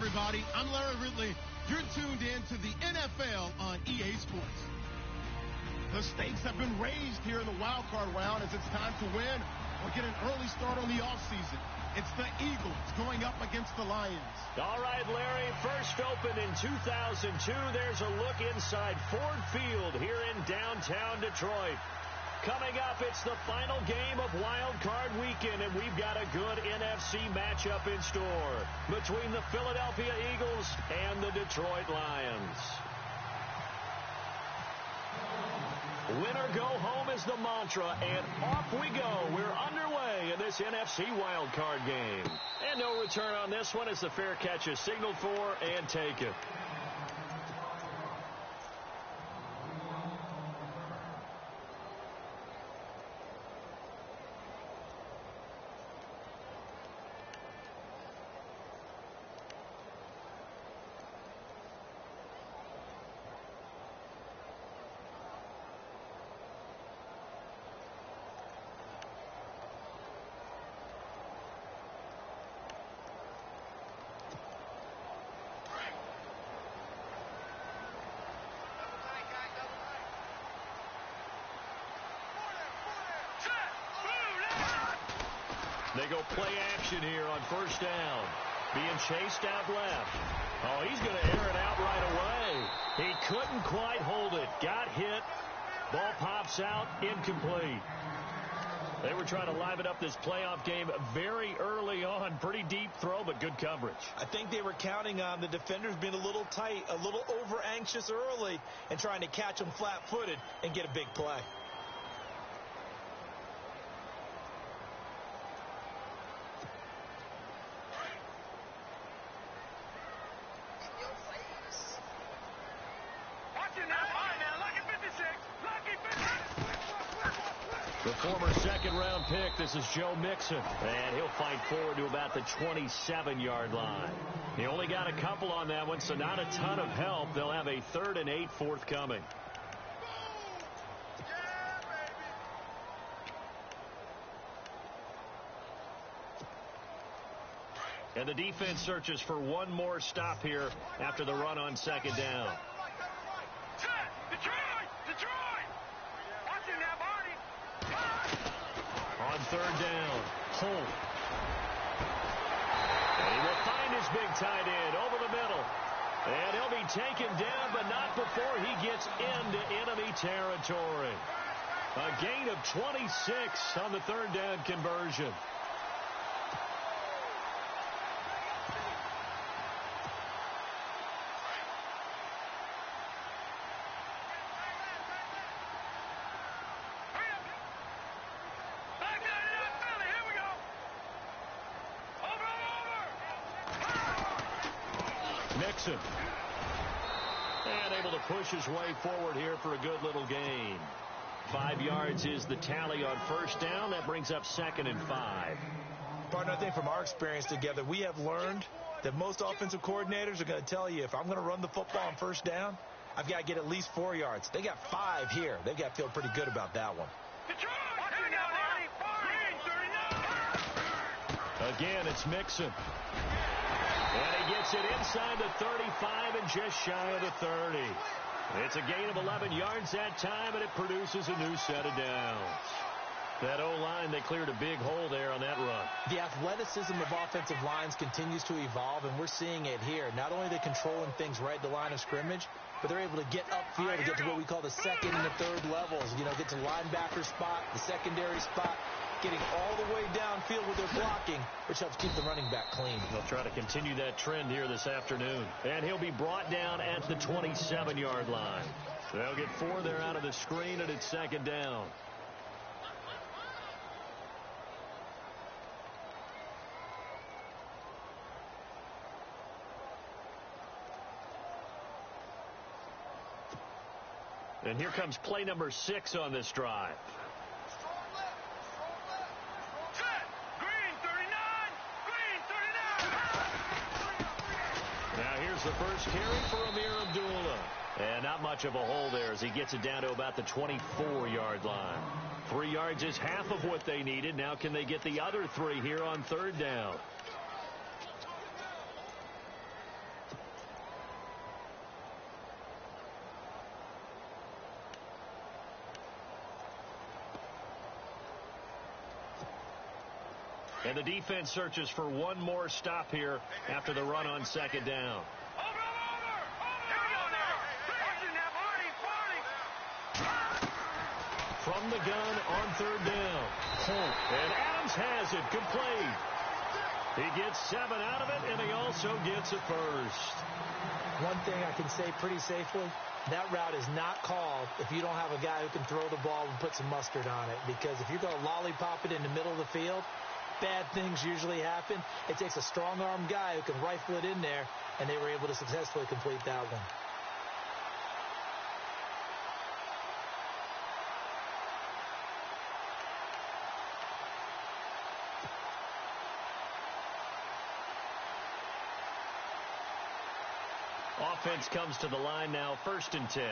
everybody. I'm Larry Ridley. You're tuned in to the NFL on EA Sports. The stakes have been raised here in the wild card round as it's time to win or get an early start on the offseason. It's the Eagles going up against the Lions. All right, Larry, first opened in 2002. There's a look inside Ford Field here in downtown Detroit. Coming up, it's the final game of Wild Card Weekend, and we've got a good NFC matchup in store between the Philadelphia Eagles and the Detroit Lions. Win or go home is the mantra, and off we go. We're underway in this NFC Wild Card game. And no return on this one as the fair catch is signaled for and taken. They go play action here on first down. Being chased out left. Oh, he's going to air it out right away. He couldn't quite hold it. Got hit. Ball pops out. Incomplete. They were trying to liven up this playoff game very early on. Pretty deep throw, but good coverage. I think they were counting on the defenders being a little tight, a little over-anxious early, and trying to catch them flat-footed and get a big play. The former second-round pick, this is Joe Mixon, and he'll fight forward to about the 27-yard line. He only got a couple on that one, so not a ton of help. They'll have a 3rd and 8 forthcoming. And the defense searches for one more stop here after the run on second down. On third down, Holt. And he will find his big tight end over the middle. And he'll be taken down, but not before he gets into enemy territory. A gain of 26 on the third down conversion. Mixon. And able to push his way forward here for a good little gain. 5 yards is the tally on first down. That brings up 2nd and 5. Partner, I think from our experience together, we have learned that most offensive coordinators are going to tell you, if I'm going to run the football on first down, I've got to get at least 4 yards. They got 5 here. They've got to feel pretty good about that one. Again, it's Mixon. And he gets it inside the 35 and just shy of the 30. It's a gain of 11 yards that time, and it produces a new set of downs. That O-line, they cleared a big hole there on that run. The athleticism of offensive lines continues to evolve, and we're seeing it here. Not only are they controlling things right at the line of scrimmage, but they're able to get upfield to get to what we call the second and the third levels. You know, get to linebacker spot, the secondary spot, getting all the way downfield with their blocking, which helps keep the running back clean. They'll try to continue that trend here this afternoon. And he'll be brought down at the 27-yard line. They'll get 4 there out of the screen, and it's 2nd down. And here comes play number 6 on this drive. Now here's the first carry for Amir Abdullah. And not much of a hole there as he gets it down to about the 24-yard line. 3 yards is half of what they needed. Now can they get the other 3 here on third down? And the defense searches for one more stop here after the run on second down. From the gun on third down. And Adams has it complete. He gets 7 out of it, and he also gets it first. One thing I can say pretty safely, that route is not called if you don't have a guy who can throw the ball and put some mustard on it. Because if you're going to lollipop it in the middle of the field, bad things usually happen. It takes a strong-armed guy who can rifle it in there, and they were able to successfully complete that one. Offense comes to the line now, 1st and 10.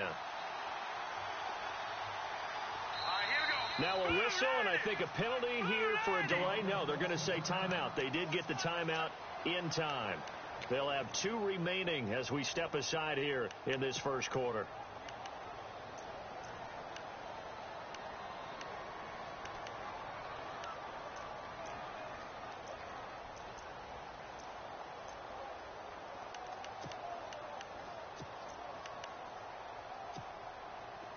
Now a whistle, and I think a penalty here for a delay. No, they're going to say timeout. They did get the timeout in time. They'll have 2 remaining as we step aside here in this first quarter.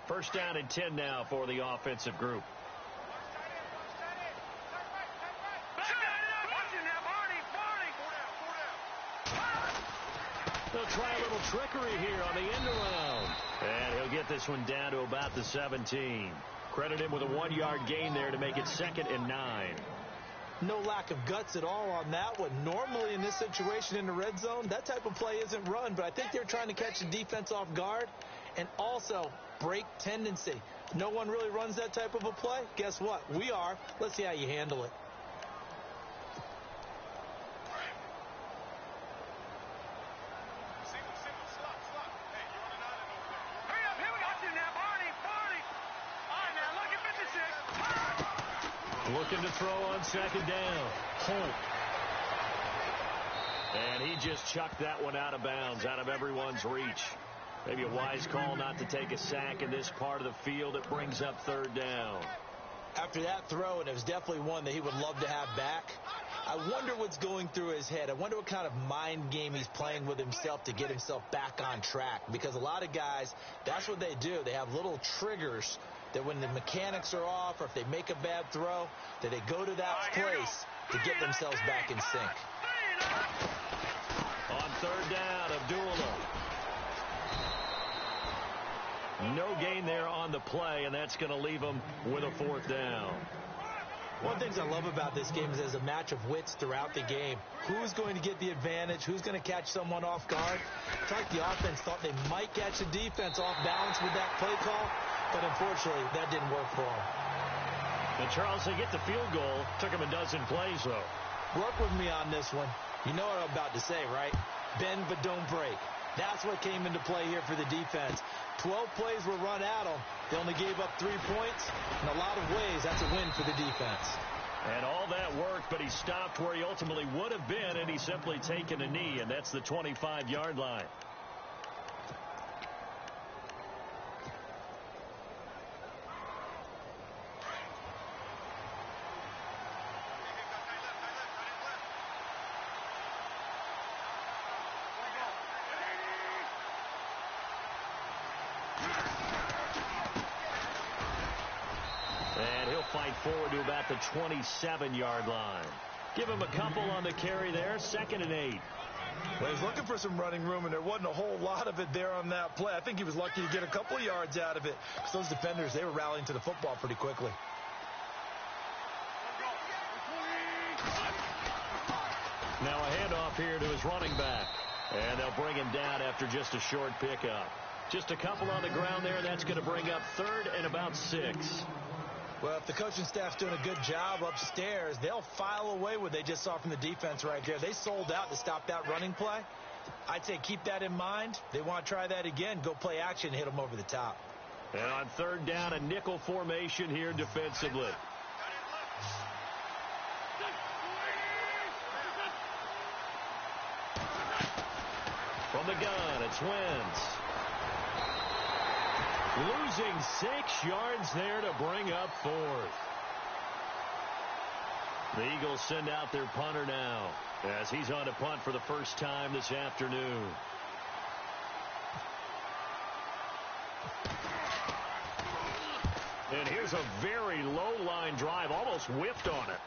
First down and 10 now for the offensive group. They'll try a little trickery here on the end around. And he'll get this one down to about the 17. Credit him with a 1-yard gain there to make it 2nd and 9. No lack of guts at all on that one. Normally in this situation in the red zone, that type of play isn't run, but I think they're trying to catch the defense off guard and also break tendency. No one really runs that type of a play. Guess what? We are. Let's see how you handle it. Looking to throw on second down. Holt. And he just chucked that one out of bounds, out of everyone's reach. Maybe a wise call not to take a sack in this part of the field. It brings up 3rd down. After that throw, and it was definitely one that he would love to have back, I wonder what's going through his head. I wonder what kind of mind game he's playing with himself to get himself back on track. Because a lot of guys, that's what they do. They have little triggers that when the mechanics are off or if they make a bad throw, that they go to that place to get themselves back in sync. On 3rd down, Abdullah. No gain there on the play, and that's going to leave them with a 4th down. One of the things I love about this game is there's a match of wits throughout the game. Who's going to get the advantage? Who's going to catch someone off guard? It's like the offense thought they might catch the defense off balance with that play call, but unfortunately, that didn't work for them. And Charles, they get the field goal. Took them a dozen plays, though. Work with me on this one. You know what I'm about to say, right? Bend but don't break. That's what came into play here for the defense. 12 plays were run at them. They only gave up 3 points. In a lot of ways, that's a win for the defense. And all that worked, but he stopped where he ultimately would have been, and he's simply taken a knee, and that's the 25-yard line. Fight forward to about the 27-yard line. Give him a couple on the carry there. 2nd and 8. Well, he's looking for some running room, and there wasn't a whole lot of it there on that play. I think he was lucky to get a couple of yards out of it because those defenders, they were rallying to the football pretty quickly. Now a handoff here to his running back. And they'll bring him down after just a short pickup. Just a couple on the ground there. That's going to bring up 3rd and about 6. Well, if the coaching staff's doing a good job upstairs, they'll file away what they just saw from the defense right there. They sold out to stop that running play. I'd say keep that in mind. They want to try that again. Go play action and hit them over the top. And on 3rd down, a nickel formation here defensively. From the gun, it's Wentz. Losing 6 yards there to bring up 4th. The Eagles send out their punter now as he's on to punt for the first time this afternoon. And here's a very low line drive, almost whiffed on it.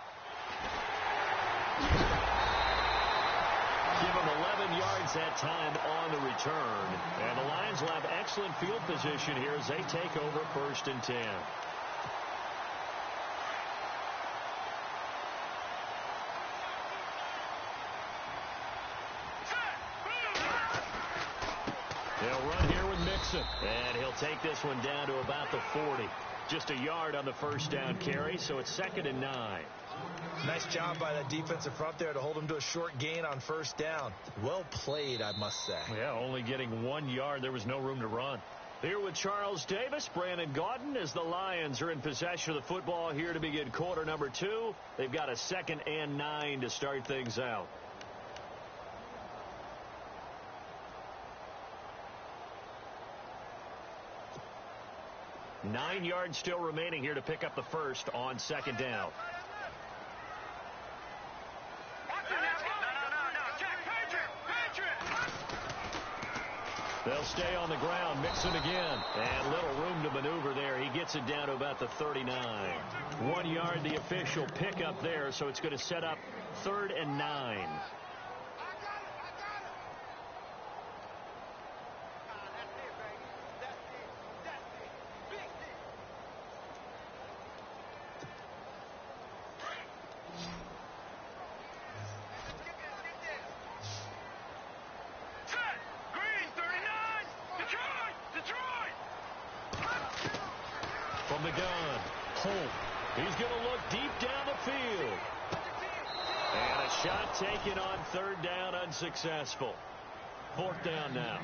Give him 11 yards that time on the return. And the Lions will have excellent field position here as they take over 1st and 10. They'll run here with Mixon. And he'll take this one down to about the 40. Just a yard on the first down carry, so it's 2nd and 9. Nice job by that defensive front there to hold him to a short gain on first down. Well played, I must say. Yeah, only getting 1 yard. There was no room to run. Here with Charles Davis, Brandon Gaudin, as the Lions are in possession of the football here to begin quarter number 2. They've got a 2nd and 9 to start things out. Nine yards still remaining here to pick up the first on 2nd down. They'll stay on the ground. Mixon again. And little room to maneuver there. He gets it down to about the 39. 1 yard, the official pickup there, so it's going to set up 3rd and 9. From the gun, Holt. He's going to look deep down the field. And a shot taken on 3rd down, unsuccessful. 4th down now.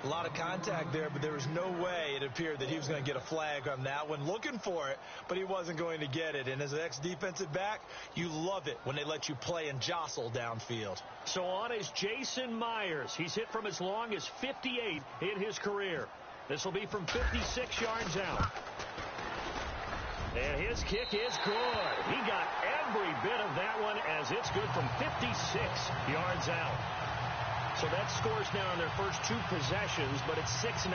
A lot of contact there, but there was no way it appeared that he was going to get a flag on that one. Looking for it, but he wasn't going to get it. And as an ex-defensive back, you love it when they let you play and jostle downfield. So on is Jason Myers. He's hit from as long as 58 in his career. This will be from 56 yards out. And his kick is good. He got every bit of that one as it's good from 56 yards out. So that scores now on their first 2 possessions, but it's 6-0.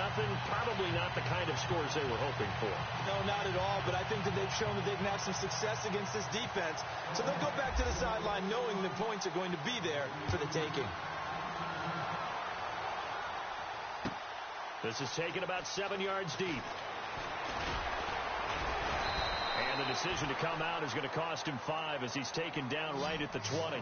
Probably not the kind of scores they were hoping for. No, not at all, but I think that they've shown that they can have some success against this defense. So they'll go back to the sideline knowing the points are going to be there for the taking. This is taken about 7 yards deep. And the decision to come out is going to cost him 5 as he's taken down right at the 20.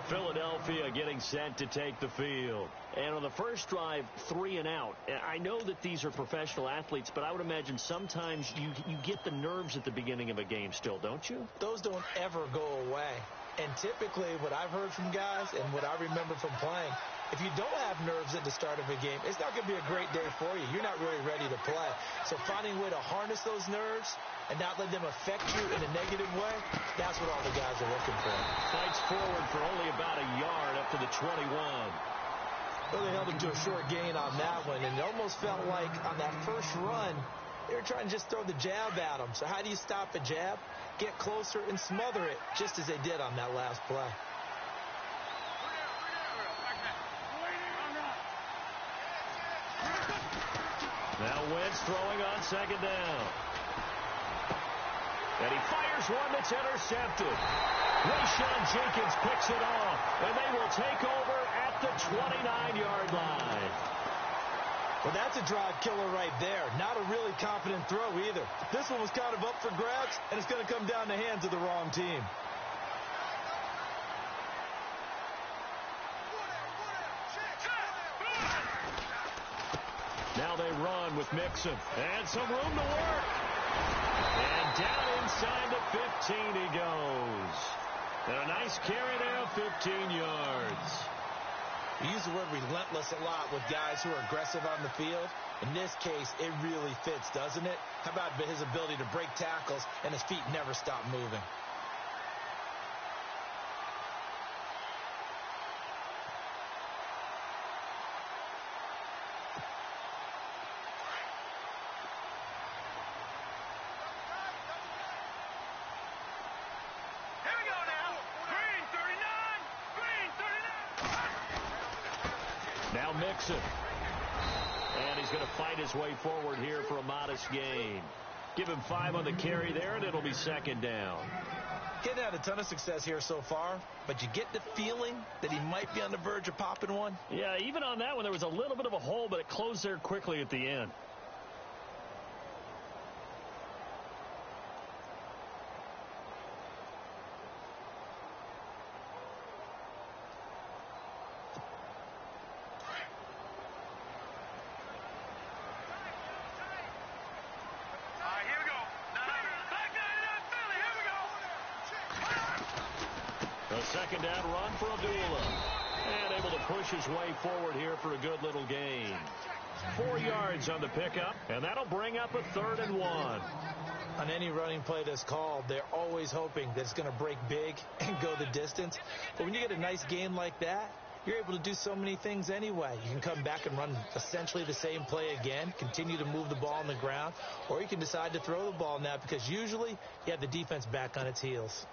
Philadelphia getting set to take the field. And on the first drive, 3 and out. I know that these are professional athletes, but I would imagine sometimes you get the nerves at the beginning of a game still, don't you? Those don't ever go away. And typically what I've heard from guys and what I remember from playing, if you don't have nerves at the start of a game, it's not going to be a great day for you. You're not really ready to play. So finding a way to harness those nerves and not let them affect you in a negative way, that's what all the guys are looking for. Fights forward for only about a yard up to the 21. Really held him to a short gain on that one, and it almost felt like on that first run, they were trying to just throw the jab at him. So how do you stop a jab? Get closer and smother it, just as they did on that last play. Now Wentz throwing on 2nd down. And he fires one that's intercepted. Rayshon Jenkins picks it off, and they will take over at the 29-yard line. Well, that's a drive killer right there. Not a really confident throw either. This one was kind of up for grabs, and it's going to come down the hands of the wrong team. Now they run with Mixon. And some room to work. And down inside the 15 he goes. And a nice carry there, 15 yards. We use the word relentless a lot with guys who are aggressive on the field. In this case, it really fits, doesn't it? How about his ability to break tackles and his feet never stop moving? Here we go now. Mixon. And he's going to fight his way forward here for a modest gain. Give him 5 on the carry there, and it'll be second down. Getting had a ton of success here so far, but you get the feeling that he might be on the verge of popping one. Yeah, even on that one, there was a little bit of a hole, but it closed there quickly at the end. A second down run for Abdullah. And able to push his way forward here for a good little gain. 4 yards on the pickup, and that'll bring up a 3rd and 1. On any running play that's called, they're always hoping that it's going to break big and go the distance. But when you get a nice gain like that, you're able to do so many things anyway. You can come back and run essentially the same play again, continue to move the ball on the ground, or you can decide to throw the ball now because usually you have the defense back on its heels.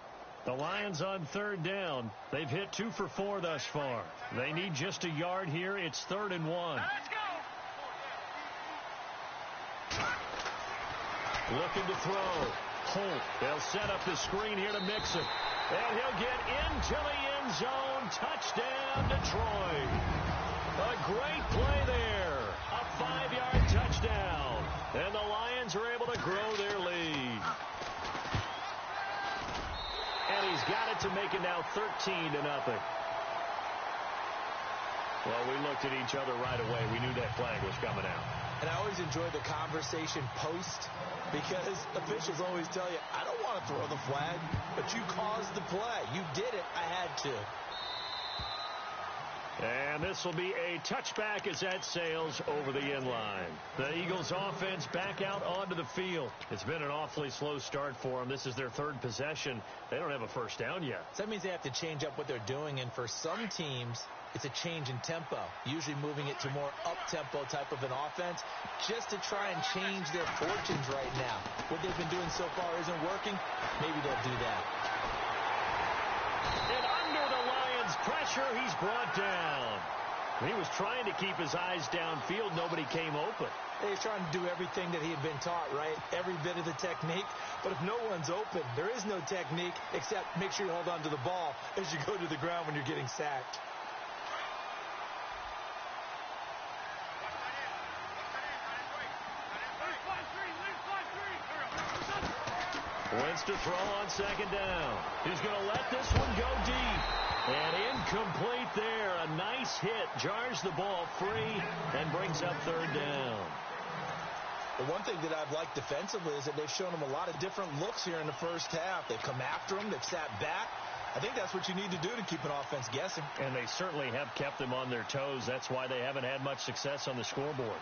The Lions on 3rd down. They've hit 2 for 4 thus far. They need just a yard here. It's 3rd and 1. Let's go. Looking to throw. Holt. They'll set up the screen here to Mixon. And he'll get into the end zone. Touchdown, Detroit. A great play there. A 5-yard touchdown. And the Lions are able to grow their lead. And he's got it to make it now 13-0. Well, we looked at each other right away. We knew that flag was coming out. And I always enjoy the conversation post because officials always tell you, I don't want to throw the flag, but you caused the play. You did it. I had to. And this will be a touchback as that sails over the end line. The Eagles offense back out onto the field. It's been an awfully slow start for them. This is their 3rd possession. They don't have a first down yet. So that means they have to change up what they're doing, and for some teams, it's a change in tempo, usually moving it to more up-tempo type of an offense just to try and change their fortunes right now. What they've been doing so far isn't working. Maybe they'll do that. And under the Lions' pressure, he's brought down. He was trying to keep his eyes downfield. Nobody came open. He's trying to do everything that he had been taught, right? Every bit of the technique. But if no one's open, there is no technique except make sure you hold on to the ball as you go to the ground when you're getting sacked. Wins to throw on 2nd down. He's going to let this one go deep. And incomplete there. A nice hit. Jars the ball free and brings up 3rd down. The one thing that I've liked defensively is that they've shown him a lot of different looks here in the first half. They've come after him. They've sat back. I think that's what you need to do to keep an offense guessing. And they certainly have kept them on their toes. That's why they haven't had much success on the scoreboard.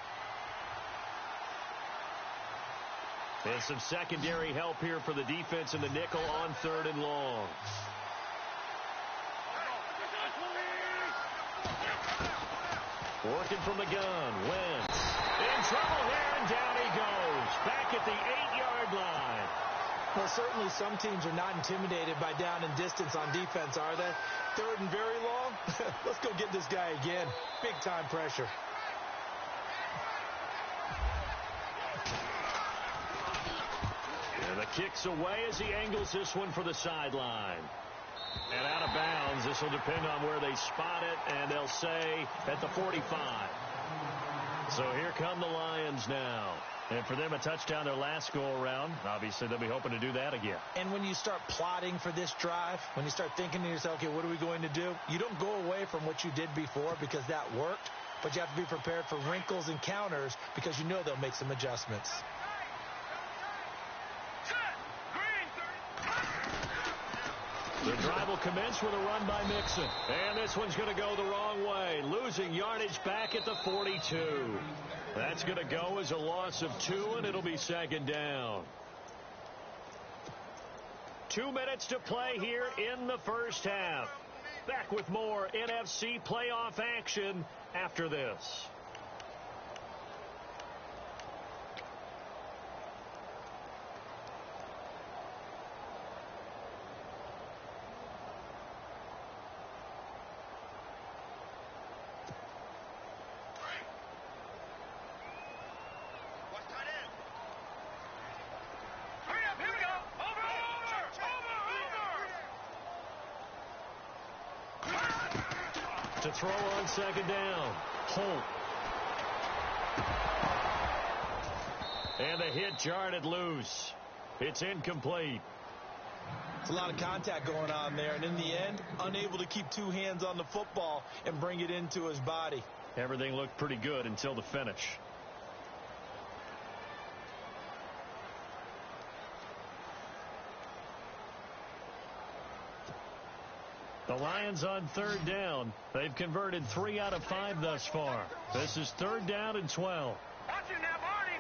And some secondary help here for the defense in the nickel on 3rd and long. Working from the gun. Wentz in trouble here, and down he goes. Back at the 8-yard line. Well, certainly some teams are not intimidated by down and distance on defense, are they? 3rd and very long? Let's go get this guy again. Big-time pressure. And the kick's away as he angles this one for the sideline. And out of bounds. This will depend on where they spot it, and they'll say at the 45. So here come the Lions now. And for them, a touchdown their last go-around. Obviously, they'll be hoping to do that again. And when you start plotting for this drive, when you start thinking to yourself, okay, what are we going to do? You don't go away from what you did before because that worked, but you have to be prepared for wrinkles and counters because you know they'll make some adjustments. The drive will commence with a run by Mixon. And this one's going to go the wrong way. Losing yardage back at the 42. That's going to go as a loss of 2, and it'll be 2nd down. 2 minutes to play here in the first half. Back with more NFC playoff action after this. To throw on second down. Holt. And the hit jarred it loose. It's incomplete. It's a lot of contact going on there, and in the end, unable to keep two hands on the football and bring it into his body. Everything looked pretty good until the finish. The Lions on third down. They've converted 3 out of 5 thus far. This is third down and 12. Watch it now, Barney.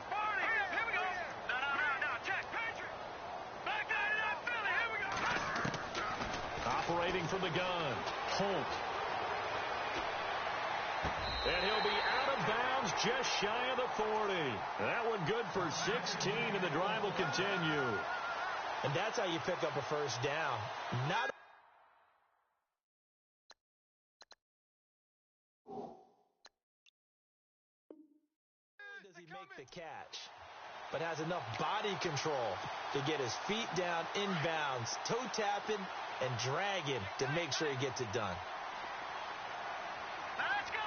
Here we go. No. Check. Patrick. Back out of that Philly. Here we go. Operating from the gun. Holt. And he'll be out of bounds just shy of the 40. That one good for 16, and the drive will continue. And that's how you pick up a first down. Not does he make the catch, but has enough body control to get his feet down inbounds, toe tapping and dragging to make sure he gets it done. Now let's go.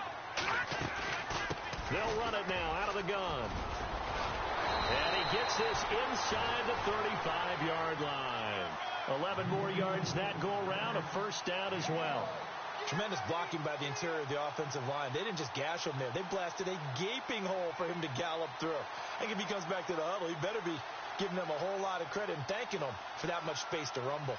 They'll run it now out of the gun. And he gets this inside the 35-yard line. 11 more yards that go around, a first down as well. Tremendous blocking by the interior of the offensive line. They didn't just gash him there. They blasted a gaping hole for him to gallop through. I think if he comes back to the huddle, he better be giving them a whole lot of credit and thanking them for that much space to rumble.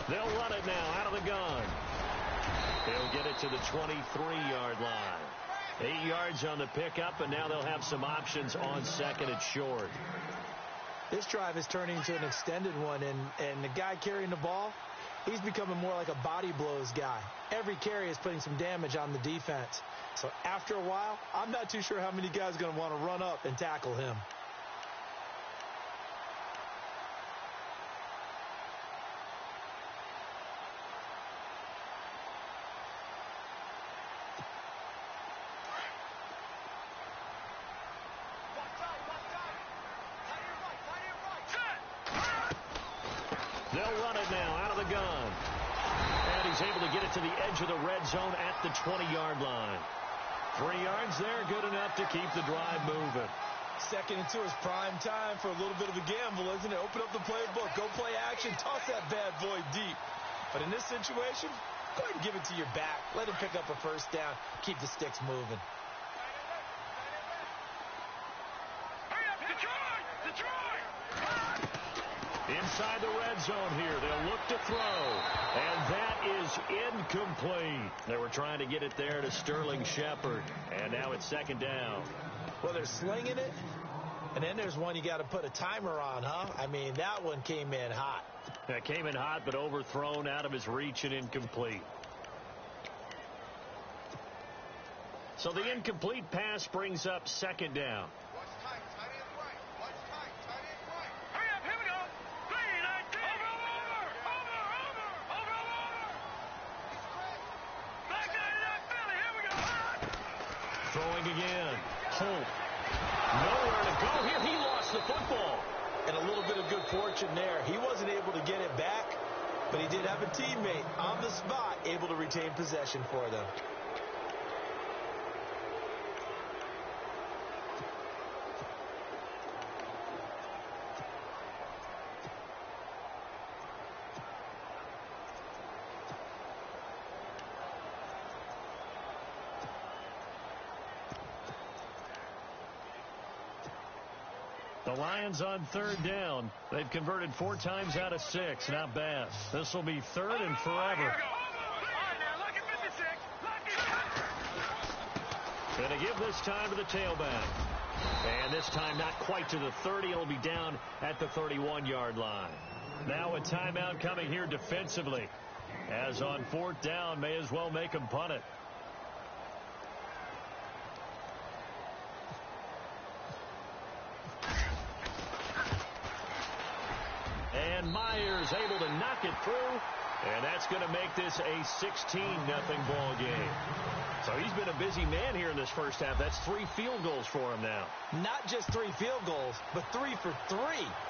They'll run it now out of the gun. They'll get it to the 23-yard line. 8 yards on the pickup, and now they'll have some options on second and short. This drive is turning into an extended one, and the guy carrying the ball, he's becoming more like a body blows guy. Every carry is putting some damage on the defense. So after a while, I'm not too sure how many guys are going to want to run up and tackle him. They'll run it now out of the gun. And he's able to get it to the edge of the red zone at the 20-yard line. 3 yards there, good enough to keep the drive moving. Second and 2 is prime time for a little bit of a gamble, isn't it? Open up the playbook, go play action, toss that bad boy deep. But in this situation, go ahead and give it to your back. Let him pick up a first down, keep the sticks moving. Inside the red zone here. They'll look to throw. And that is incomplete. They were trying to get it there to Sterling Shepard. And now it's second down. Well, they're slinging it. And then there's one you got to put a timer on, huh? I mean, that one came in hot. That came in hot, but overthrown out of his reach and incomplete. So the incomplete pass brings up second down. Throwing again. Holt. Nowhere to go here. He lost the football. And a little bit of good fortune there. He wasn't able to get it back, but he did have a teammate on the spot able to retain possession for them. The Lions on third down. They've converted 4 times out of 6. Not bad. This will be third and forever. Going to give this time to the tailback. And this time not quite to the 30. It'll be down at the 31-yard line. Now a timeout coming here defensively. As on fourth down, may as well make them punt it. And Myers able to knock it through And that's going to make this a 16-0 ball game. So he's been a busy man here in this first half. That's 3 field goals for him now. Not just 3 field goals, but 3 for 3.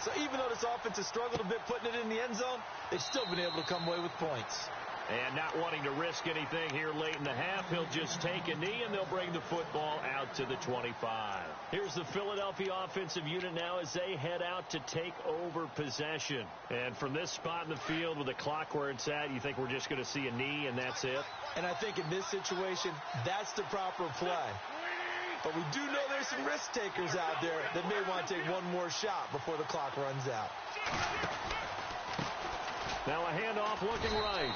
So even though this offense has struggled a bit putting it in the end zone, they've still been able to come away with points. And not wanting to risk anything here late in the half, he'll just take a knee, and they'll bring the football out to the 25. Here's the Philadelphia offensive unit now as they head out to take over possession. And from this spot in the field with the clock where it's at, you think we're just going to see a knee and that's it? And I think in this situation, that's the proper play. But we do know there's some risk takers out there that may want to take one more shot before the clock runs out. Now a handoff looking right.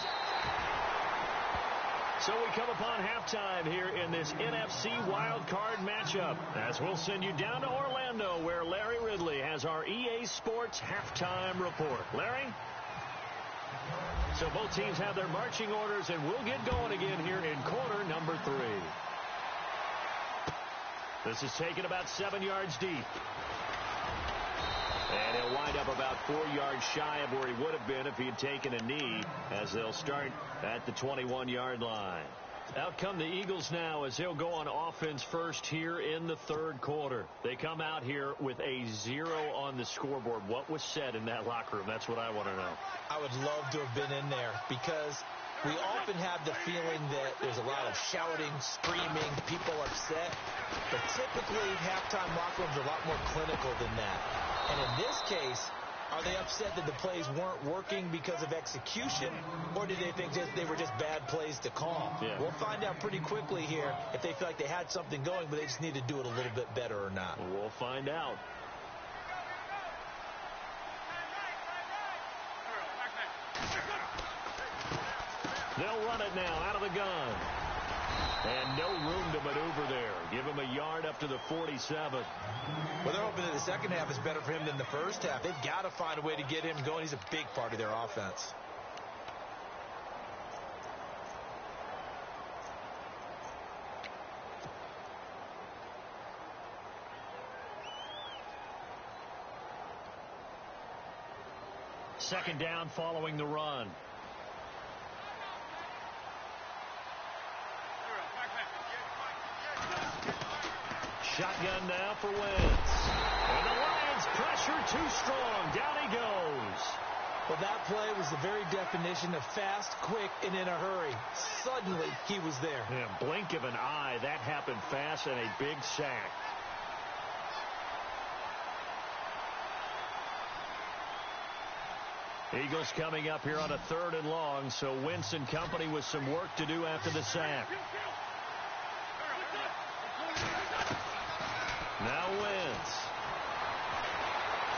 So we come upon halftime here in this NFC wildcard matchup, as we'll send you down to Orlando, where Larry Ridley has our EA Sports halftime report. Larry? So both teams have their marching orders, and we'll get going again here in quarter number 3. This is taken about 7 yards deep. And he'll wind up about 4 yards shy of where he would have been if he had taken a knee, as they'll start at the 21-yard line. Out come the Eagles now as they'll go on offense first here in the third quarter. They come out here with a 0 on the scoreboard. What was said in that locker room? That's what I want to know. I would love to have been in there because we often have the feeling that there's a lot of shouting, screaming, people upset. But typically, halftime locker rooms are a lot more clinical than that. And in this case, are they upset that the plays weren't working because of execution, or did they think they were just bad plays to call? Yeah. We'll find out pretty quickly here if they feel like they had something going, but they just need to do it a little bit better or not. We'll find out. They'll run it now out of the gun. And no room to maneuver there. Give him a yard up to the 47. Well, they're hoping that the second half is better for him than the first half. They've got to find a way to get him going. He's a big part of their offense. Second down following the run. Shotgun now for Wentz. And the Lions pressure too strong. Down he goes. Well, that play was the very definition of fast, quick, and in a hurry. Suddenly, he was there. Yeah, blink of an eye. That happened fast and a big sack. Eagles coming up here on a 3rd and long, so Wentz and company with some work to do after the sack. Now Wentz.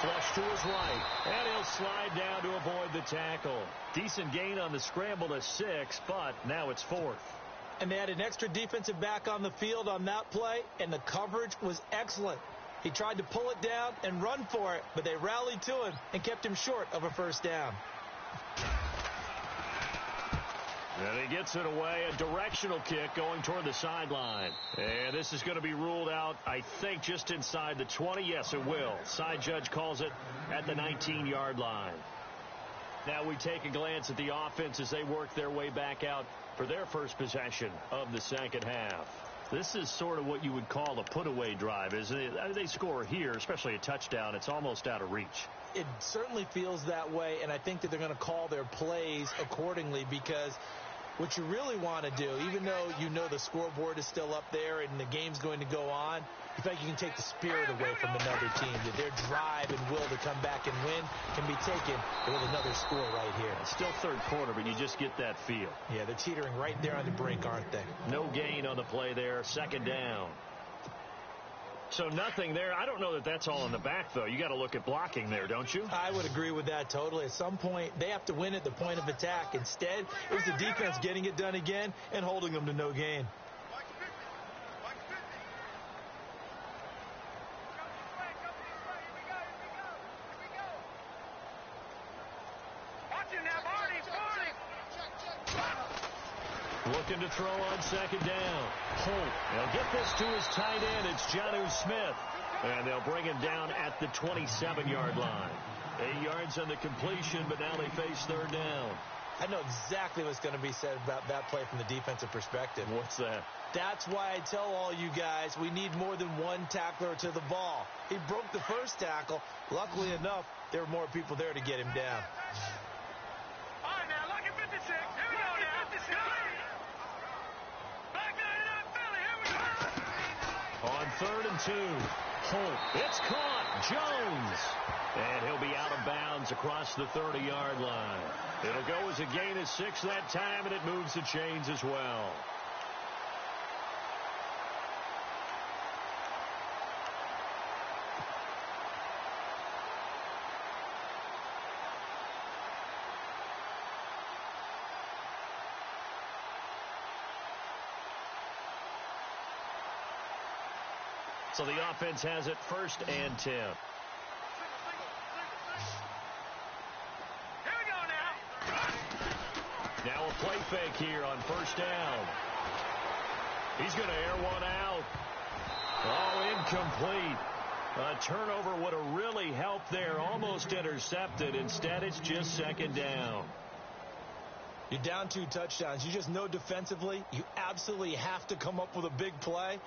Flush to his right. And he'll slide down to avoid the tackle. Decent gain on the scramble to 6, but now it's 4th. And they had an extra defensive back on the field on that play, and the coverage was excellent. He tried to pull it down and run for it, but they rallied to him and kept him short of a first down. And he gets it away, a directional kick going toward the sideline. And this is going to be ruled out, I think, just inside the 20. Yes, it will. Side judge calls it at the 19-yard line. Now we take a glance at the offense as they work their way back out for their first possession of the second half. This is sort of what you would call a put-away drive, isn't it? They score here, especially a touchdown. It's almost out of reach. It certainly feels that way, and I think that they're going to call their plays accordingly because what you really want to do, even though you know the scoreboard is still up there and the game's going to go on, you feel like you can take the spirit away from another team, that their drive and will to come back and win can be taken with another score right here. It's still third quarter, but you just get that feel. Yeah, they're teetering right there on the brink, aren't they? No gain on the play there. Second down. So nothing there. I don't know that that's all in the back, though. You got to look at blocking there, don't you? I would agree with that totally. At some point, they have to win at the point of attack. Instead, it was the defense getting it done again and holding them to no gain. Looking to throw on second down. Holt. They'll get this to his tight end. It's Jonnu Smith. And they'll bring him down at the 27-yard line. 8 yards on the completion, but now they face third down. I know exactly what's going to be said about that play from the defensive perspective. What's that? That's why I tell all you guys we need more than one tackler to the ball. He broke the first tackle. Luckily enough, there were more people there to get him down. All right, now, lucky 56. Here we go now. 56. Back 99 Philly. Here we go. On 3rd and 2. Holt. It's caught. Jones. And he'll be out of bounds across the 30-yard line. It'll go as a gain of 6 that time, and it moves the chains as well. So the offense has it 1st and 10. Here we go now. Now a play fake here on 1st down. He's going to air one out. Oh, incomplete. A turnover would have really helped there. Almost intercepted. Instead, it's just 2nd down. You're down 2 touchdowns. You just know defensively you absolutely have to come up with a big play.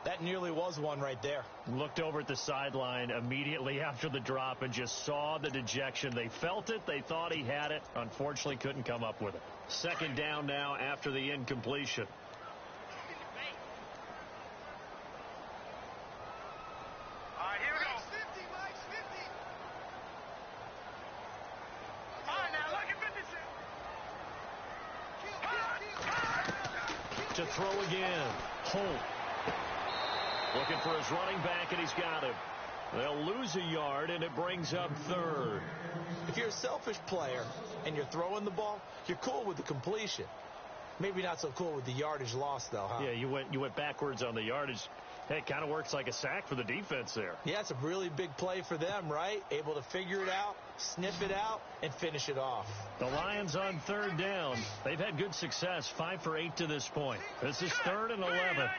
That nearly was one right there. Looked over at the sideline immediately after the drop and just saw the dejection. They felt it. They thought he had it. Unfortunately, couldn't come up with it. 2nd down now after the incompletion. All right, here we go. All right, now, lucky 56. To throw again. Holt. Looking for his running back, and he's got him. They'll lose a yard, and it brings up 3rd. If you're a selfish player and you're throwing the ball, you're cool with the completion. Maybe not so cool with the yardage loss, though, huh? Yeah, you went backwards on the yardage. Hey, it kind of works like a sack for the defense there. Yeah, it's a really big play for them, right? Able to figure it out, sniff it out, and finish it off. The Lions on 3rd down. They've had good success, 5 for 8 to this point. This is 3rd and 11.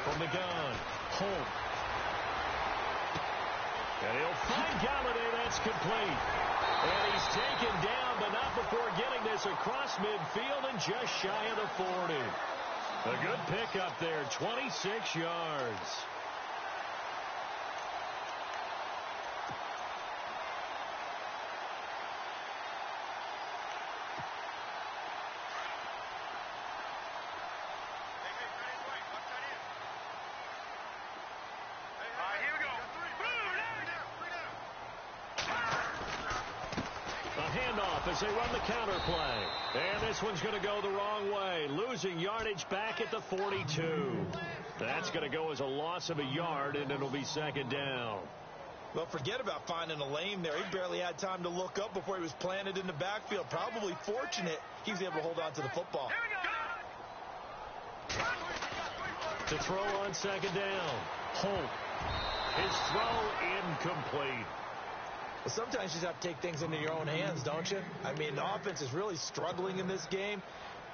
From the gun, Holt. And he'll find Galladay. That's complete. And he's taken down, but not before getting this across midfield and just shy of the 40. A good pickup there, 26 yards. As they run the counter play. And this one's going to go the wrong way. Losing yardage back at the 42. That's going to go as a loss of a yard, and it'll be 2nd down. Well, forget about finding a lane there. He barely had time to look up before he was planted in the backfield. Probably fortunate he was able to hold on to the football. To throw on 2nd down. Holt. His throw incomplete. Well, sometimes you just have to take things into your own hands, don't you? I mean, the offense is really struggling in this game.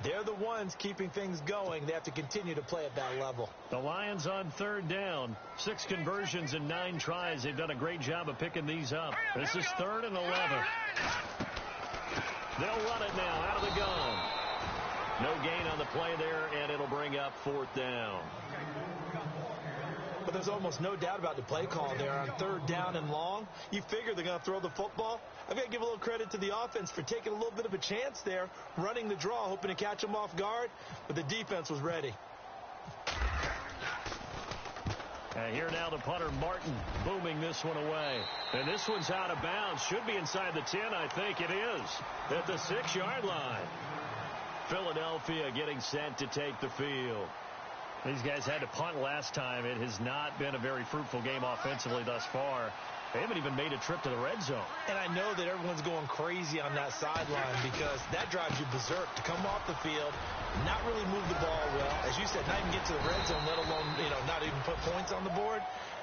They're the ones keeping things going. They have to continue to play at that level. The Lions on 3rd down. 6 conversions and 9 tries. They've done a great job of picking these up. This is 3rd and 11. They'll run it now out of the gun. No gain on the play there, and it'll bring up 4th down. But there's almost no doubt about the play call there on 3rd down and long. You figure they're going to throw the football. I've got to give a little credit to the offense for taking a little bit of a chance there, running the draw, hoping to catch them off guard, but the defense was ready. And here now the punter, Martin, booming this one away. And this one's out of bounds. Should be inside the 10, I think it is, at the 6-yard line. Philadelphia getting set to take the field. These guys had to punt last time. It has not been a very fruitful game offensively thus far. They haven't even made a trip to the red zone. And I know that everyone's going crazy on that sideline because that drives you berserk to come off the field, not really move the ball well. As you said, not even get to the red zone, let alone, not even put points on the board.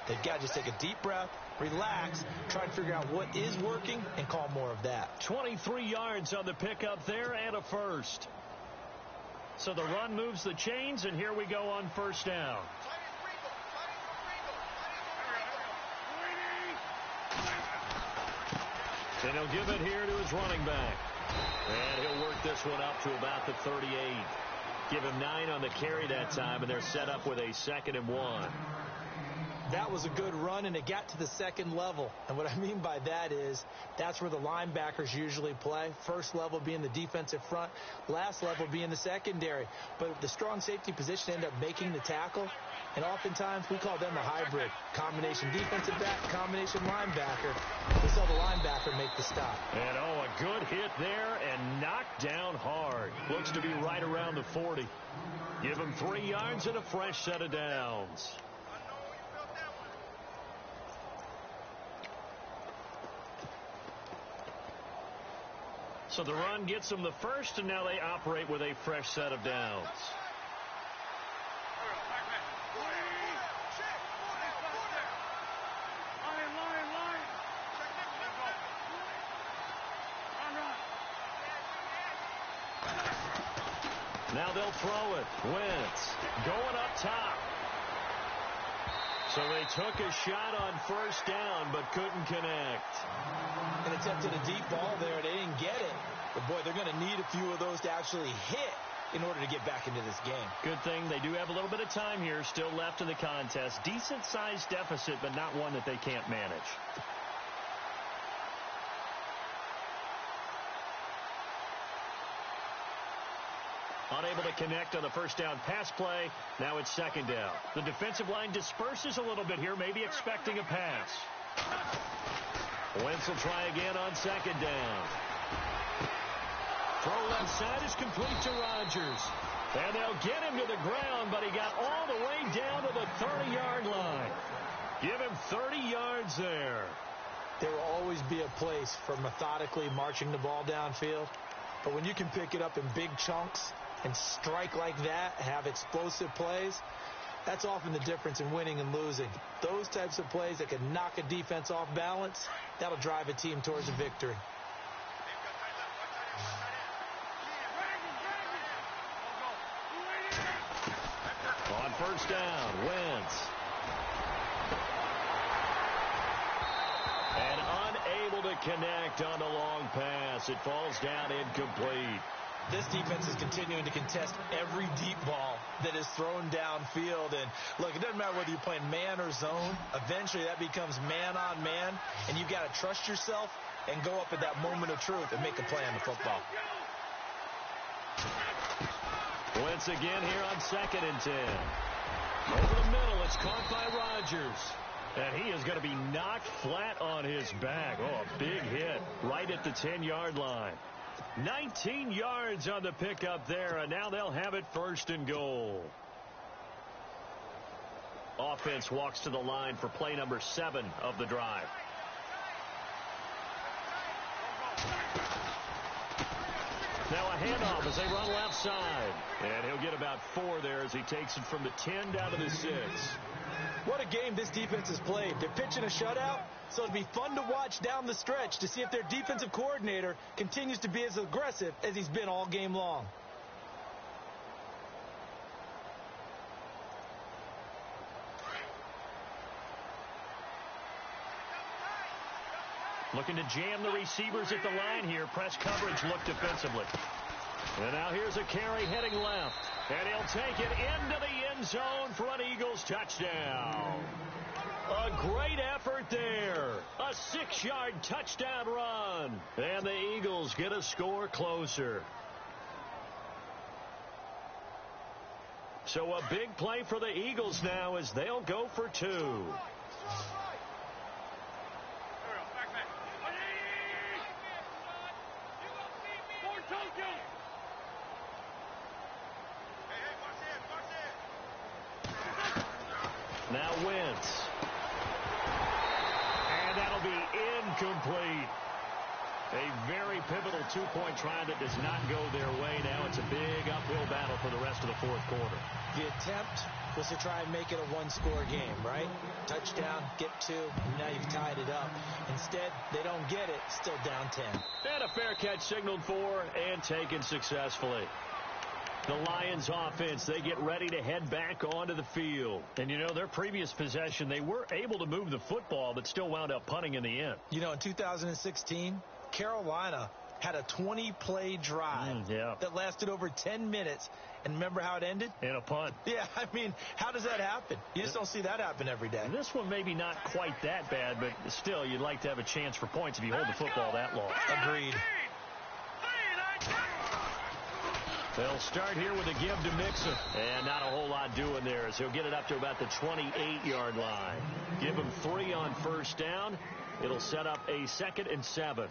They've got to just take a deep breath, relax, try to figure out what is working, and call more of that. 23 yards on the pickup there and a first. So the run moves the chains, and here we go on 1st down. And he'll give it here to his running back. And he'll work this one up to about the 38. Give him 9 on the carry that time, and they're set up with a 2nd and 1. That was a good run, and it got to the second level. And what I mean by that is that's where the linebackers usually play. First level being the defensive front, last level being the secondary. But the strong safety position ended up making the tackle, and oftentimes we call them a hybrid. Combination defensive back, combination linebacker. We saw the linebacker make the stop. And, a good hit there and knocked down hard. Looks to be right around the 40. Give him 3 yards and a fresh set of downs. So the run gets them the first, and now they operate with a fresh set of downs. Now they'll throw it. Wentz going up top. So they took a shot on first down, but couldn't connect. And attempted a deep ball there. They didn't get it. But, boy, they're going to need a few of those to actually hit in order to get back into this game. Good thing they do have a little bit of time here still left in the contest. Decent-sized deficit, but not one that they can't manage. Unable to connect on the first down pass play. Now it's 2nd down. The defensive line disperses a little bit here, maybe expecting a pass. Wentz will try again on 2nd down. Throw left side is complete to Rodgers. And they'll get him to the ground, but he got all the way down to the 30-yard line. Give him 30 yards there. There will always be a place for methodically marching the ball downfield. But when you can pick it up in big chunks and strike like that, have explosive plays, that's often the difference in winning and losing. Those types of plays that can knock a defense off balance, that'll drive a team towards a victory. On first down, Wentz. And unable to connect on the long pass. It falls down incomplete. This defense is continuing to contest every deep ball that is thrown downfield. And, look, it doesn't matter whether you're playing man or zone. Eventually that becomes man on man, and you've got to trust yourself and go up at that moment of truth and make a play on the football. Wentz again here on 2nd and 10. Over the middle, it's caught by Rodgers. And he is going to be knocked flat on his back. Oh, a big hit right at the 10-yard line. 19 yards on the pickup there, and now they'll have it 1st and goal. Offense walks to the line for play number 7 of the drive. Now a handoff as they run left side. And he'll get about 4 there as he takes it from the 10 down to the 6. What a game this defense has played. They're pitching a shutout, so it'll be fun to watch down the stretch to see if their defensive coordinator continues to be as aggressive as he's been all game long. Looking to jam the receivers at the line here. Press coverage look defensively. And now here's a carry heading left. And he'll take it into the end zone for an Eagles touchdown. A great effort there. A 6-yard touchdown run. And the Eagles get a score closer. So a big play for the Eagles now as they'll go for 2. Now Wentz. And that'll be incomplete. A very pivotal 2-point try that does not go their way. Now it's a big uphill battle for the rest of the 4th quarter. The attempt was to try and make it a 1-score game, right? Touchdown, get 2, and now you've tied it up. Instead, they don't get it, still down 10. And a fair catch signaled for and taken successfully. The Lions offense, they get ready to head back onto the field. And, you know, their previous possession, they were able to move the football, but still wound up punting in the end. You know, in 2016, Carolina had a 20-play drive that lasted over 10 minutes. And remember how it ended? In a punt. Yeah, I mean, how does that happen? You just don't see that happen every day. This one maybe not quite that bad, but still, you'd like to have a chance for points if you hold the football that long. Agreed. They'll start here with a give to Mixon. And not a whole lot doing there as he'll get it up to about the 28-yard line. Give him 3 on first down. It'll set up a 2nd and 7.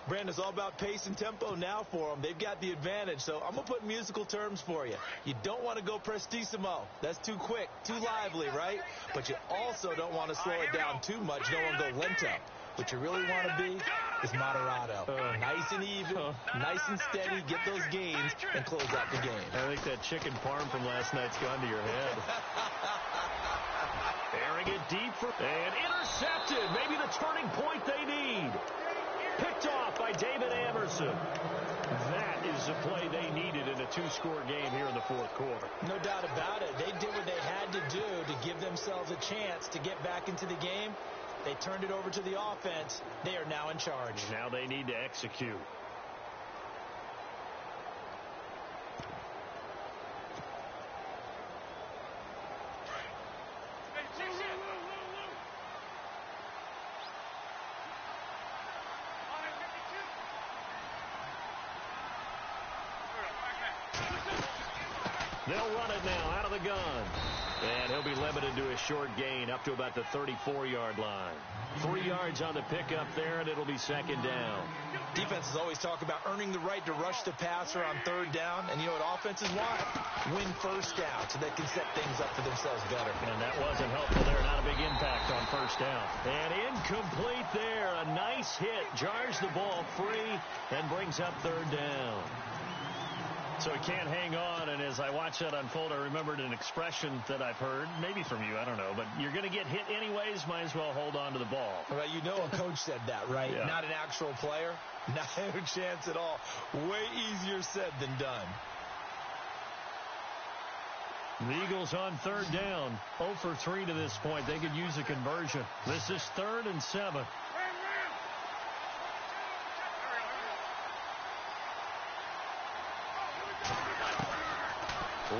Brandon, it's all about pace and tempo now for them. They've got the advantage, so I'm going to put musical terms for you. You don't want to go prestissimo. That's too quick, too lively, right? But you also don't want to slow it down too much. You don't want to go lento. What you really want to be is moderato. Nice and even, nice and steady, get those gains, and close out the game. I think that chicken parm from last night's gone to your head. Airing it deep and intercepted. Maybe the turning point they need. Picked off by David Amerson. That is the play they needed in a 2-score game here in the 4th quarter. No doubt about it. They did what they had to do to give themselves a chance to get back into the game. They turned it over to the offense. They are now in charge. Now they need to execute. They'll run it now out of the gun. And he'll be limited to a short gain up to about the 34-yard line. 3 yards on the pickup there, and it'll be 2nd down. Defenses always talk about earning the right to rush the passer on 3rd down. And you know what offenses want? Win first down so they can set things up for themselves better. And that wasn't helpful there. Not a big impact on first down. And incomplete there. A nice hit. Jars the ball free and brings up 3rd down. So he can't hang on, and as I watch that unfold, I remembered an expression that I've heard, maybe from you, I don't know, but you're going to get hit anyways, might as well hold on to the ball. Well, you know a coach said that, right? Yeah. Not an actual player. Not a chance at all. Way easier said than done. The Eagles on 3rd down, 0 for 3 to this point. They could use a conversion. This is 3rd and 7.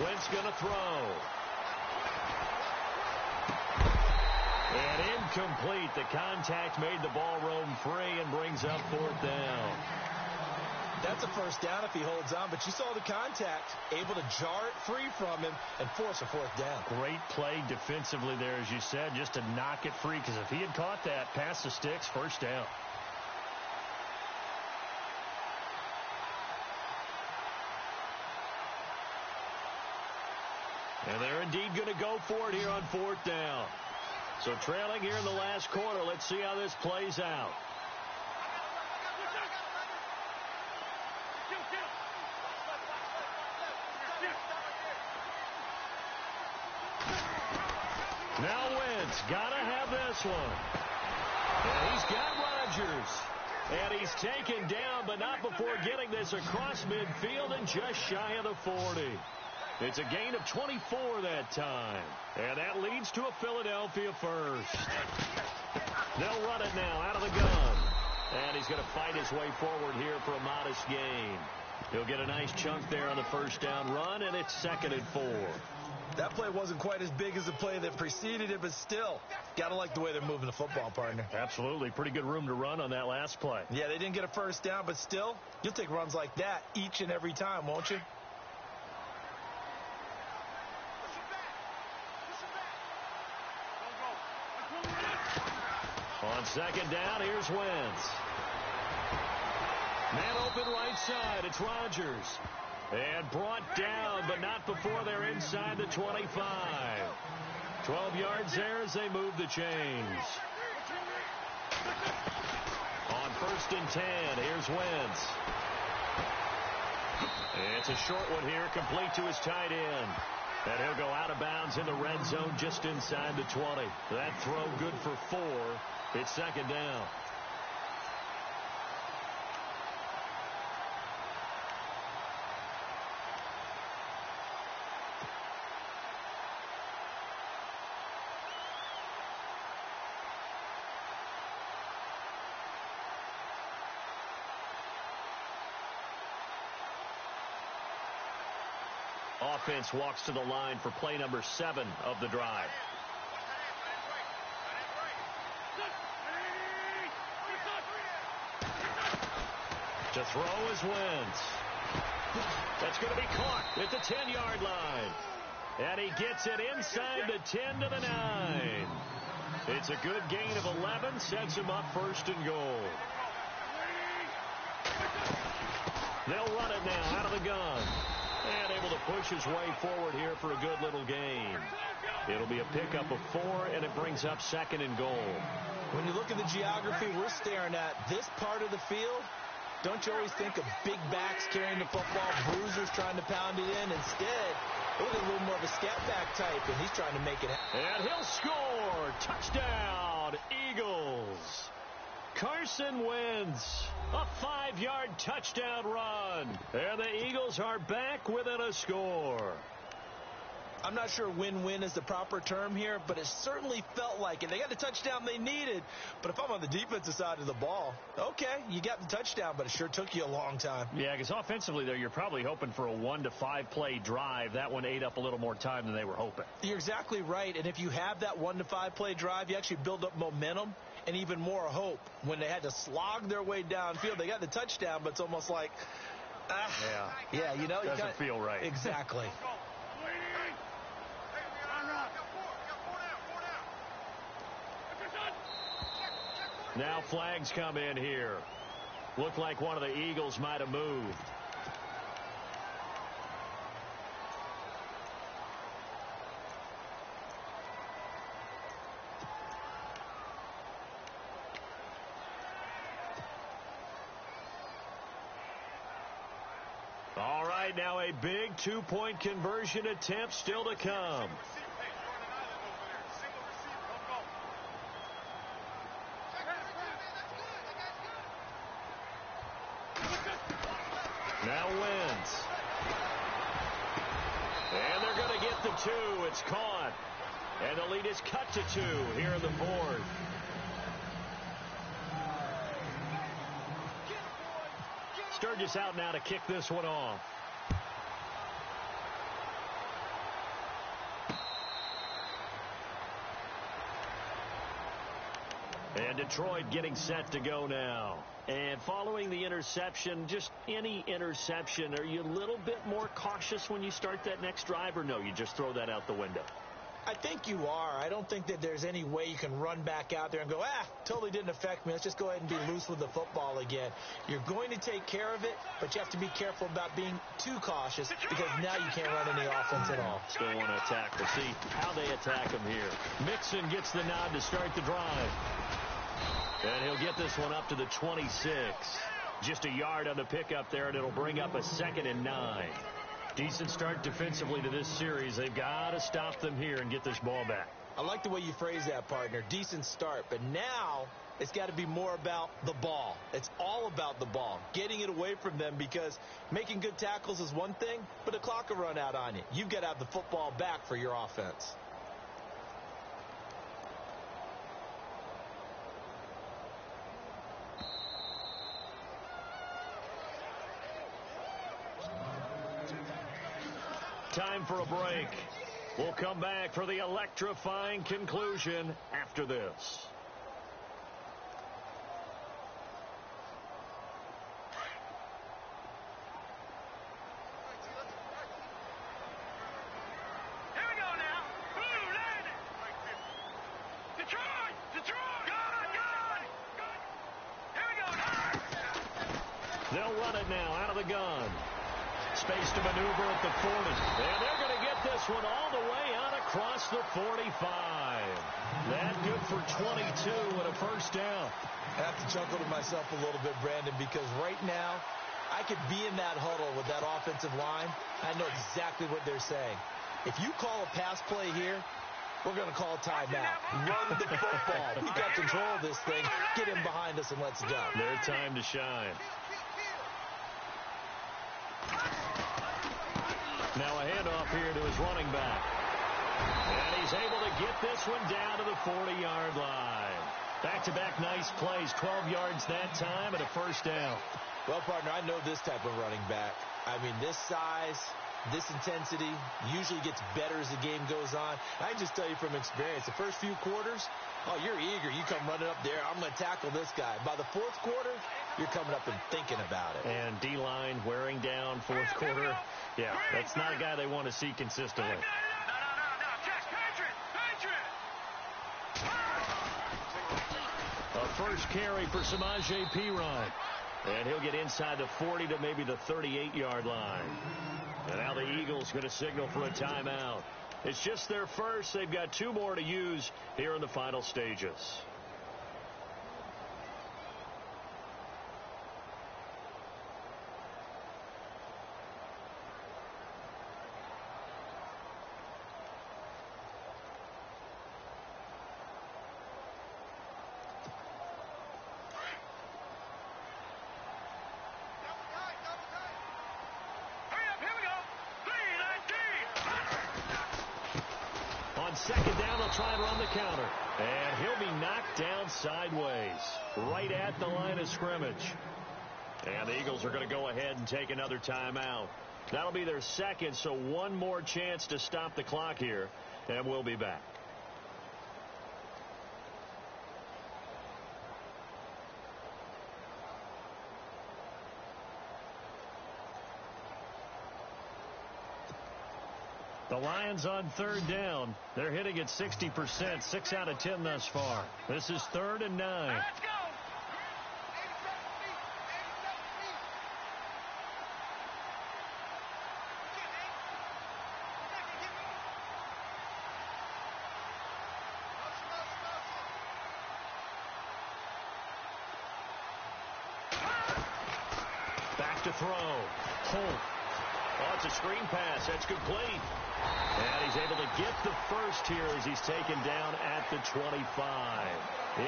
Wentz going to throw. And incomplete. The contact made the ball roam free and brings up 4th down. That's a first down if he holds on, but you saw the contact, able to jar it free from him and force a 4th down. Great play defensively there, as you said, just to knock it free, because if he had caught that, past the sticks, first down. And they're indeed going to go for it here on 4th down. So trailing here in the last quarter. Let's see how this plays out. Now Wentz got to have this one. And he's got Rodgers. And he's taken down, but not before getting this across midfield and just shy of the 40. It's a gain of 24 that time. And that leads to a Philadelphia first. They'll run it now out of the gun. And he's going to fight his way forward here for a modest gain. He'll get a nice chunk there on the first down run, and it's 2nd and 4. That play wasn't quite as big as the play that preceded it, but still, got to like the way they're moving the football, partner. Absolutely. Pretty good room to run on that last play. Yeah, they didn't get a first down, but still, you'll take runs like that each and every time, won't you? On 2nd down, here's Wentz. Man open right side. It's Rodgers. And brought down, but not before they're inside the 25. 12 yards there as they move the chains. On 1st and 10, here's Wentz. It's a short one here, complete to his tight end. And he'll go out of bounds in the red zone just inside the 20. That throw good for 4. It's 2nd down. Offense walks to the line for play number 7 of the drive. To throw is Wentz. That's going to be caught at the 10-yard line. And he gets it inside the 10 to the 9. It's a good gain of 11, sets him up 1st and goal. They'll run it now out of the gun. And able to push his way forward here for a good little gain. It'll be a pickup of 4, and it brings up 2nd and goal. When you look at the geography we're staring at, this part of the field, don't you always think of big backs carrying the football, bruisers trying to pound it in? Instead, look at a little more of a scat back type, and he's trying to make it happen. And he'll score. Touchdown, Eagles. Carson Wentz, a 5-yard touchdown run. And the Eagles are back within a score. I'm not sure win-win is the proper term here, but it certainly felt like it. They got the touchdown they needed, but if I'm on the defensive side of the ball, okay, you got the touchdown, but it sure took you a long time. Yeah, because offensively there, you're probably hoping for a 1 to 5 play drive. That one ate up a little more time than they were hoping. You're exactly right, and if you have that 1 to 5 play drive, you actually build up momentum and even more hope. When they had to slog their way downfield, they got the touchdown, but it's almost like, yeah, you know, doesn't feel right. Exactly. Now flags come in here. Looked like one of the Eagles might have moved. All right, now a big 2-point conversion attempt still to come. Now Wentz. And they're going to get the 2. It's caught. And the lead is cut to 2 here in the 4th. Sturgis out now to kick this one off. And Detroit getting set to go now. And following the interception, just any interception, are you a little bit more cautious when you start that next drive, or no, you just throw that out the window? I think you are. I don't think that there's any way you can run back out there and go, totally didn't affect me. Let's just go ahead and be loose with the football again. You're going to take care of it, but you have to be careful about being too cautious because now you can't run any offense at all. Still want to attack. We'll see how they attack him here. Mixon gets the nod to start the drive. And he'll get this one up to the 26. Just a yard on the pickup there, and it'll bring up a 2nd and 9. Decent start defensively to this series. They've got to stop them here and get this ball back. I like the way you phrase that, partner. Decent start. But now it's got to be more about the ball. It's all about the ball, getting it away from them, because making good tackles is one thing, but the clock will run out on you. You've got to have the football back for your offense. Time for a break. We'll come back for the electrifying conclusion after this. Here we go now. Blue landing. Detroit. Good. Here we go now. They'll run it now out of the gun. Space to maneuver at the 40. And they're going to get this one all the way out across the 45. That good for 22 and a 1st down. I have to chuckle to myself a little bit, Brandon, because right now I could be in that huddle with that offensive line. I know exactly what they're saying. If you call a pass play here, we're going to call timeout. Run the football. We've got control of this thing. Get him behind us and let's go. Their time to shine. Now a handoff here to his running back. And he's able to get this one down to the 40-yard line. Back-to-back nice plays, 12 yards that time and a 1st down. Well, partner, I know this type of running back. I mean, this size, this intensity usually gets better as the game goes on. I can just tell you from experience, the first few quarters, oh, you're eager. You come running up there. I'm going to tackle this guy. By the fourth quarter, you're coming up and thinking about it. And D-line wearing down fourth quarter. Yeah, that's not a guy they want to see consistently. No, Jack, Patriot! A first carry for Samaje Perine. And he'll get inside the 40 to maybe the 38-yard line. And now the Eagles going to signal for a timeout. It's just their first. They've got 2 more to use here in the final stages. On second down, they'll try and run the counter. And he'll be knocked down sideways, right at the line of scrimmage. And the Eagles are going to go ahead and take another timeout. That'll be their second, so one more chance to stop the clock here, and we'll be back. The Lions on third down. They're hitting at 60%, 6 out of 10 thus far. This is 3rd and 9. Let's go! Back to throw. Holt. Oh, it's a screen pass. That's complete. And he's able to get the first here as he's taken down at the 25.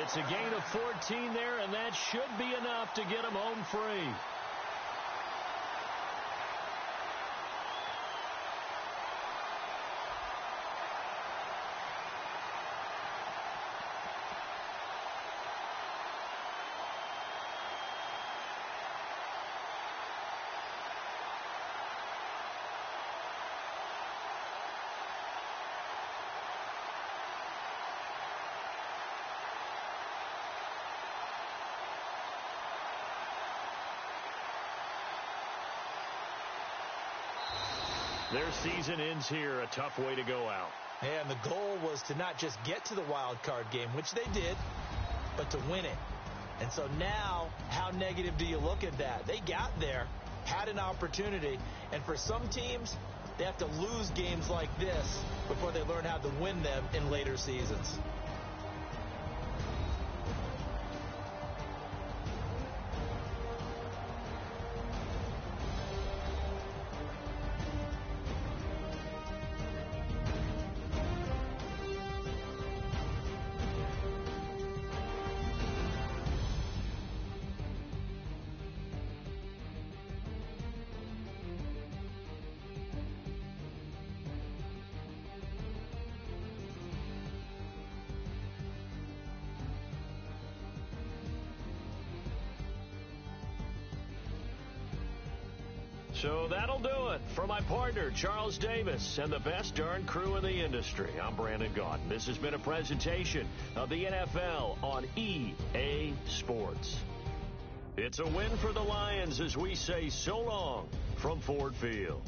It's a gain of 14 there, and that should be enough to get him home free. Their season ends here. A tough way to go out. And the goal was to not just get to the wild card game, which they did, but to win it. And so now, how negative do you look at that? They got there, had an opportunity, and for some teams, they have to lose games like this before they learn how to win them in later seasons. So that'll do it. For my partner, Charles Davis, and the best darn crew in the industry, I'm Brandon Gaudin. This has been a presentation of the NFL on EA Sports. It's a win for the Lions as we say so long from Ford Field.